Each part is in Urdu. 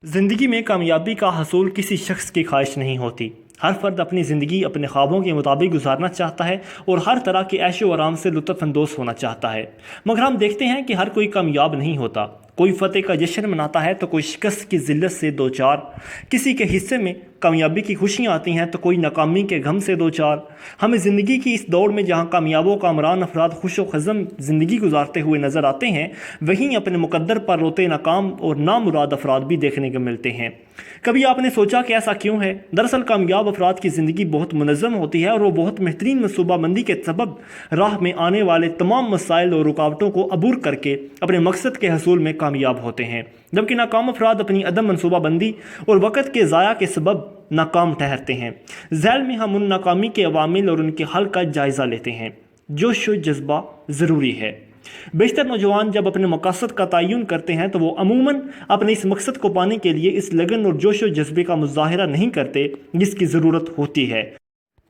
زندگی میں کامیابی کا حصول کسی شخص کی خواہش نہیں ہوتی۔ ہر فرد اپنی زندگی اپنے خوابوں کے مطابق گزارنا چاہتا ہے اور ہر طرح کے عیش و آرام سے لطف اندوز ہونا چاہتا ہے، مگر ہم دیکھتے ہیں کہ ہر کوئی کامیاب نہیں ہوتا۔ کوئی فتح کا جشن مناتا ہے تو کوئی شکست کی ذلت سے دوچار، کسی کے حصے میں کامیابی کی خوشیاں آتی ہیں تو کوئی ناکامی کے غم سے دوچار۔ ہمیں زندگی کی اس دوڑ میں جہاں کامیابوں کا امران افراد خوش و خزم زندگی گزارتے ہوئے نظر آتے ہیں، وہیں اپنے مقدر پر روتے ناکام اور نامراد افراد بھی دیکھنے کو ملتے ہیں۔ کبھی آپ نے سوچا کہ ایسا کیوں ہے؟ دراصل کامیاب افراد کی زندگی بہت منظم ہوتی ہے اور وہ بہت بہترین منصوبہ بندی کے سبب راہ میں آنے والے تمام مسائل اور رکاوٹوں کو عبور کر کے اپنے مقصد کے حصول میں کامیاب ہوتے ہیں، جبکہ ناکام افراد اپنی عدم منصوبہ بندی اور وقت کے ضائع کے سبب ناکام ٹھہرتے ہیں۔ ذیل میں ہم ان ناکامی کے عوامل اور ان کے حل کا جائزہ لیتے ہیں۔ جوش و جذبہ ضروری ہے۔ بیشتر نوجوان جب اپنے مقاصد کا تعین کرتے ہیں تو وہ عموماً اپنے اس مقصد کو پانے کے لیے اس لگن اور جوش و جذبے کا مظاہرہ نہیں کرتے جس کی ضرورت ہوتی ہے۔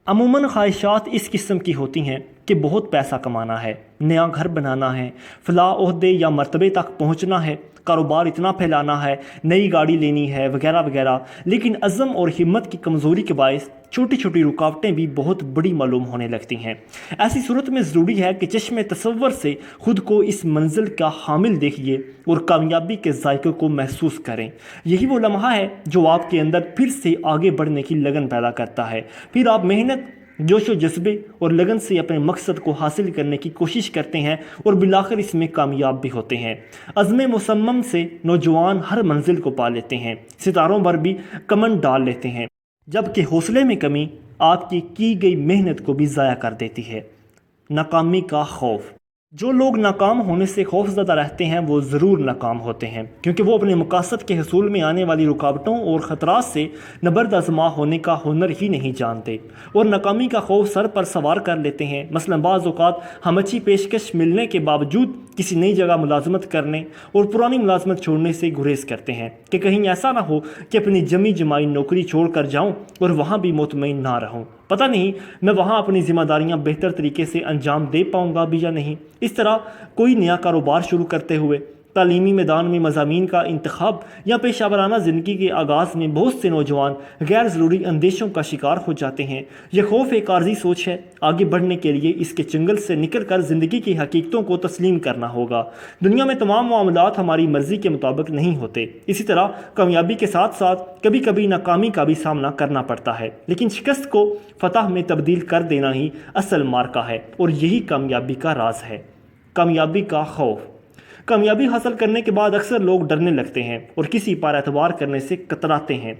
عموماً خواہشات اس قسم کی ہوتی ہیں کہ بہت پیسہ کمانا ہے، نیا گھر بنانا ہے، فلاں عہدے یا مرتبے تک پہنچنا ہے، کاروبار اتنا پھیلانا ہے، نئی گاڑی لینی ہے، وغیرہ وغیرہ۔ لیکن عزم اور ہمت کی کمزوری کے باعث چھوٹی چھوٹی رکاوٹیں بھی بہت بڑی معلوم ہونے لگتی ہیں۔ ایسی صورت میں ضروری ہے کہ چشم تصور سے خود کو اس منزل کا حامل دیکھیے اور کامیابی کے ذائقے کو محسوس کریں۔ یہی وہ لمحہ ہے جو آپ کے اندر پھر سے آگے بڑھنے کی لگن پیدا کرتا ہے۔ پھر آپ محنت، جوش و جذبے اور لگن سے اپنے مقصد کو حاصل کرنے کی کوشش کرتے ہیں اور بالآخر اس میں کامیاب بھی ہوتے ہیں۔ عزم مصمم سے نوجوان ہر منزل کو پا لیتے ہیں، ستاروں پر بھی کمند ڈال لیتے ہیں، جبکہ حوصلے میں کمی آپ کی گئی محنت کو بھی ضائع کر دیتی ہے۔ ناکامی کا خوف۔ جو لوگ ناکام ہونے سے خوف زدہ رہتے ہیں وہ ضرور ناکام ہوتے ہیں، کیونکہ وہ اپنے مقاصد کے حصول میں آنے والی رکاوٹوں اور خطرات سے نبرد آزما ہونے کا ہنر ہی نہیں جانتے اور ناکامی کا خوف سر پر سوار کر لیتے ہیں۔ مثلا بعض اوقات ہم اچھی پیشکش ملنے کے باوجود کسی نئی جگہ ملازمت کرنے اور پرانی ملازمت چھوڑنے سے گریز کرتے ہیں کہ کہیں ایسا نہ ہو کہ اپنی جمی جمائی نوکری چھوڑ کر جاؤں اور وہاں بھی مطمئن نہ رہوں، پتہ نہیں میں وہاں اپنی ذمہ داریاں بہتر طریقے سے انجام دے پاؤں گا بھی یا نہیں۔ اس طرح کوئی نیا کاروبار شروع کرتے ہوئے، تعلیمی میدان میں مضامین کا انتخاب یا پیشہ ورانہ زندگی کے آغاز میں بہت سے نوجوان غیر ضروری اندیشوں کا شکار ہو جاتے ہیں۔ یہ خوف ایک عارضی سوچ ہے۔ آگے بڑھنے کے لیے اس کے چنگل سے نکل کر زندگی کی حقیقتوں کو تسلیم کرنا ہوگا۔ دنیا میں تمام معاملات ہماری مرضی کے مطابق نہیں ہوتے۔ اسی طرح کامیابی کے ساتھ ساتھ کبھی کبھی ناکامی کا بھی سامنا کرنا پڑتا ہے، لیکن شکست کو فتح میں تبدیل کر دینا ہی اصل مارکا ہے اور یہی کامیابی کا راز ہے۔ کامیابی کا خوف۔ کامیابی حاصل کرنے کے بعد اکثر لوگ ڈرنے لگتے ہیں اور کسی پر اعتبار کرنے سے کتراتے ہیں۔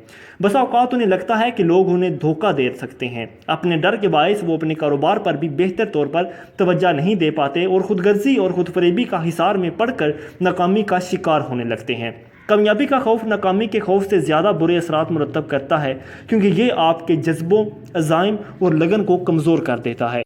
بسا اوقات انہیں لگتا ہے کہ لوگ انہیں دھوکہ دے سکتے ہیں۔ اپنے ڈر کے باعث وہ اپنے کاروبار پر بھی بہتر طور پر توجہ نہیں دے پاتے اور خود غرضی اور خود فریبی کا حصار میں پڑ کر ناکامی کا شکار ہونے لگتے ہیں۔ کامیابی کا خوف ناکامی کے خوف سے زیادہ برے اثرات مرتب کرتا ہے، کیونکہ یہ آپ کے جذبوں، عزائم اور لگن کو کمزور کر دیتا ہے۔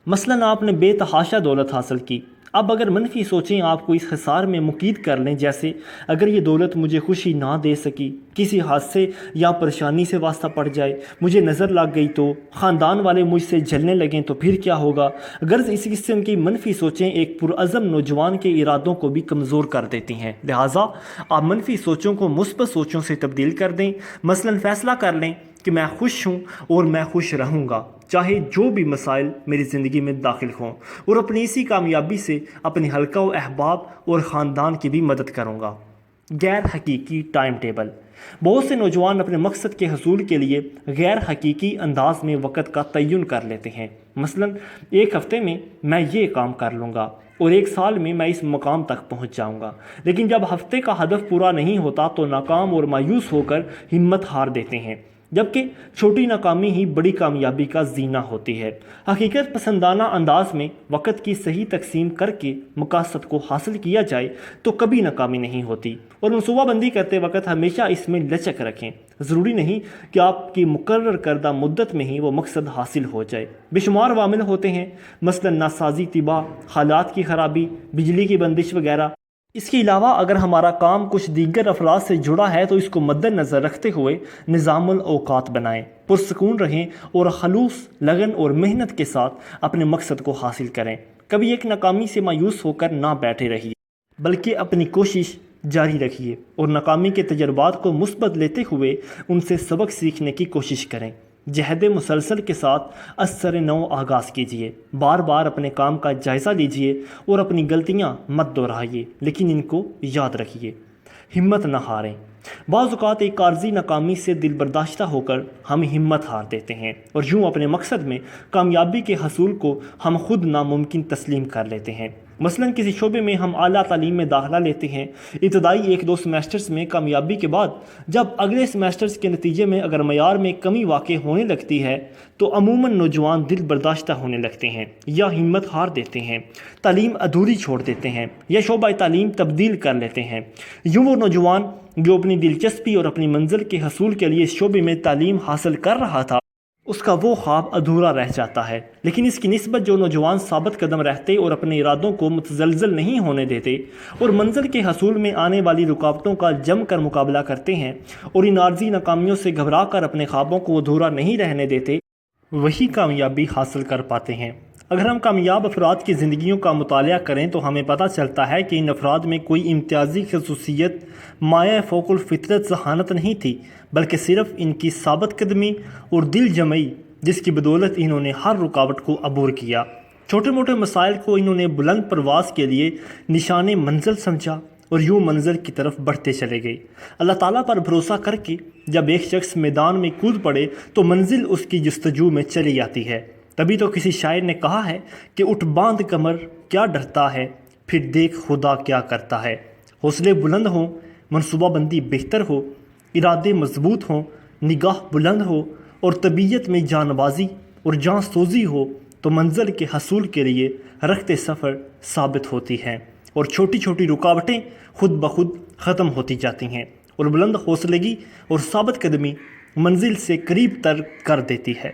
مثلاً آپ نے بے تحاشا دولت حاصل کی، اب اگر منفی سوچیں آپ کو اس خسار میں مقید کر لیں، جیسے اگر یہ دولت مجھے خوشی نہ دے سکی، کسی حادثے یا پریشانی سے واسطہ پڑ جائے، مجھے نظر لگ گئی تو، خاندان والے مجھ سے جلنے لگیں تو پھر کیا ہوگا؟ غرض اس قسم کی منفی سوچیں ایک پرعزم نوجوان کے ارادوں کو بھی کمزور کر دیتی ہیں۔ لہٰذا آپ منفی سوچوں کو مثبت سوچوں سے تبدیل کر دیں۔ مثلاً فیصلہ کر لیں کہ میں خوش ہوں اور میں خوش رہوں گا، چاہے جو بھی مسائل میری زندگی میں داخل ہوں، اور اپنی اسی کامیابی سے اپنے حلقہ و احباب اور خاندان کی بھی مدد کروں گا۔ غیر حقیقی ٹائم ٹیبل۔ بہت سے نوجوان اپنے مقصد کے حصول کے لیے غیر حقیقی انداز میں وقت کا تعین کر لیتے ہیں۔ مثلاً ایک ہفتے میں یہ کام کر لوں گا اور ایک سال میں اس مقام تک پہنچ جاؤں گا، لیکن جب ہفتے کا ہدف پورا نہیں ہوتا تو ناکام اور مایوس ہو کر ہمت ہار دیتے ہیں، جبکہ چھوٹی ناکامی ہی بڑی کامیابی کا زینہ ہوتی ہے۔ حقیقت پسندانہ انداز میں وقت کی صحیح تقسیم کر کے مقاصد کو حاصل کیا جائے تو کبھی ناکامی نہیں ہوتی، اور منصوبہ بندی کرتے وقت ہمیشہ اس میں لچک رکھیں۔ ضروری نہیں کہ آپ کی مقرر کردہ مدت میں ہی وہ مقصد حاصل ہو جائے۔ بے شمار عوامل ہوتے ہیں، مثلاً ناسازی طباع، حالات کی خرابی، بجلی کی بندش وغیرہ۔ اس کے علاوہ اگر ہمارا کام کچھ دیگر افراد سے جڑا ہے تو اس کو مد نظر رکھتے ہوئے نظام الاوقات بنائیں، پرسکون رہیں اور خلوص، لگن اور محنت کے ساتھ اپنے مقصد کو حاصل کریں۔ کبھی ایک ناکامی سے مایوس ہو کر نہ بیٹھے رہیے، بلکہ اپنی کوشش جاری رکھیے اور ناکامی کے تجربات کو مثبت لیتے ہوئے ان سے سبق سیکھنے کی کوشش کریں۔ جہد مسلسل کے ساتھ اثر نو آغاز کیجیے، بار بار اپنے کام کا جائزہ لیجیے اور اپنی غلطیاں مت دہرائیے، لیکن ان کو یاد رکھیے۔ ہمت نہ ہاریں۔ بعض اوقات ایک عارضی ناکامی سے دل برداشتہ ہو کر ہم ہمت ہار دیتے ہیں اور یوں اپنے مقصد میں کامیابی کے حصول کو ہم خود ناممکن تسلیم کر لیتے ہیں۔ مثلاً کسی شعبے میں ہم اعلیٰ تعلیم میں داخلہ لیتے ہیں، ابتدائی 1-2 سیمیسٹرز میں کامیابی کے بعد جب اگلے سیمیسٹرز کے نتیجے میں اگر معیار میں کمی واقع ہونے لگتی ہے تو عموماً نوجوان دل برداشتہ ہونے لگتے ہیں یا ہمت ہار دیتے ہیں، تعلیم ادھوری چھوڑ دیتے ہیں یا شعبہ تعلیم تبدیل کر لیتے ہیں۔ یوں وہ نوجوان جو اپنی دلچسپی اور اپنی منزل کے حصول کے لیے اس شعبے میں تعلیم حاصل کر رہا تھا، اس کا وہ خواب ادھورا رہ جاتا ہے۔ لیکن اس کی نسبت جو نوجوان ثابت قدم رہتے اور اپنے ارادوں کو متزلزل نہیں ہونے دیتے اور منزل کے حصول میں آنے والی رکاوٹوں کا جم کر مقابلہ کرتے ہیں اور ان عارضی ناکامیوں سے گھبرا کر اپنے خوابوں کو ادھورا نہیں رہنے دیتے، وہی کامیابی حاصل کر پاتے ہیں۔ اگر ہم کامیاب افراد کی زندگیوں کا مطالعہ کریں تو ہمیں پتہ چلتا ہے کہ ان افراد میں کوئی امتیازی خصوصیت مایہ فوق الفطرت ذہانت نہیں تھی، بلکہ صرف ان کی ثابت قدمی اور دل جمعی، جس کی بدولت انہوں نے ہر رکاوٹ کو عبور کیا۔ چھوٹے موٹے مسائل کو انہوں نے بلند پرواز کے لیے نشان منزل سمجھا اور یوں منزل کی طرف بڑھتے چلے گئے۔ اللہ تعالیٰ پر بھروسہ کر کے جب ایک شخص میدان میں کود پڑے تو منزل اس کی جستجو میں چلی جاتی ہے۔ تبھی تو کسی شاعر نے کہا ہے کہ اٹھ باندھ کمر کیا ڈرتا ہے، پھر دیکھ خدا کیا کرتا ہے۔ حوصلے بلند ہوں، منصوبہ بندی بہتر ہو، ارادے مضبوط ہوں، نگاہ بلند ہو اور طبیعت میں جان بازی اور جان سوزی ہو تو منزل کے حصول کے لیے رخت سفر ثابت ہوتی ہیں اور چھوٹی چھوٹی رکاوٹیں خود بخود ختم ہوتی جاتی ہیں اور بلند حوصلگی اور ثابت قدمی منزل سے قریب تر کر دیتی ہے۔